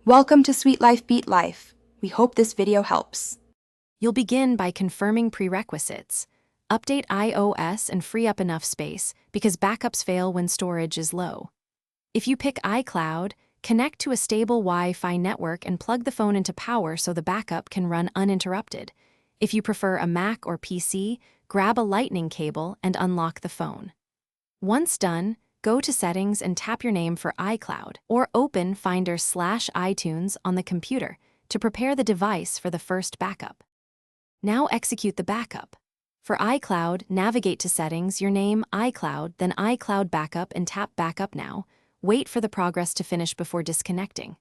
Welcome to Sweet Life Beat Life. We hope this video helps. You'll begin by confirming prerequisites. Update iOS and free up enough space because backups fail when storage is low. If you pick iCloud, connect to a stable Wi-Fi network and plug the phone into power so the backup can run uninterrupted. If you prefer a Mac or PC, grab a lightning cable and unlock the phone. Once done, go to Settings and tap your name for iCloud, or open Finder/iTunes on the computer to prepare the device for the first backup. Now execute the backup. For iCloud, navigate to Settings, your name, iCloud, then iCloud Backup and tap Backup Now. Wait for the progress to finish before disconnecting.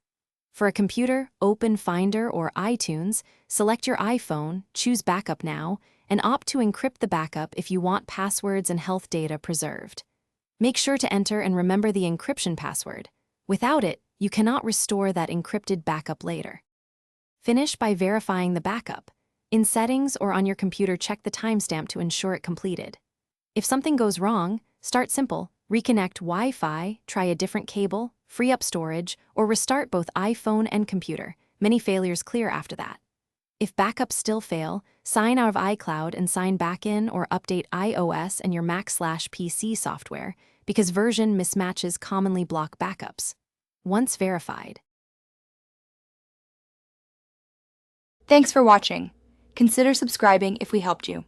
For a computer, open Finder or iTunes, select your iPhone, choose Backup Now, and opt to encrypt the backup if you want passwords and health data preserved. Make sure to enter and remember the encryption password. Without it, you cannot restore that encrypted backup later. Finish by verifying the backup. In Settings or on your computer, check the timestamp to ensure it completed. If something goes wrong, start simple. Reconnect Wi-Fi, try a different cable, free up storage, or restart both iPhone and computer. Many failures clear after that. If backups still fail, sign out of iCloud and sign back in or update iOS and your Mac/PC software because version mismatches commonly block backups. Once verified. Thanks for watching. Consider subscribing if we helped you.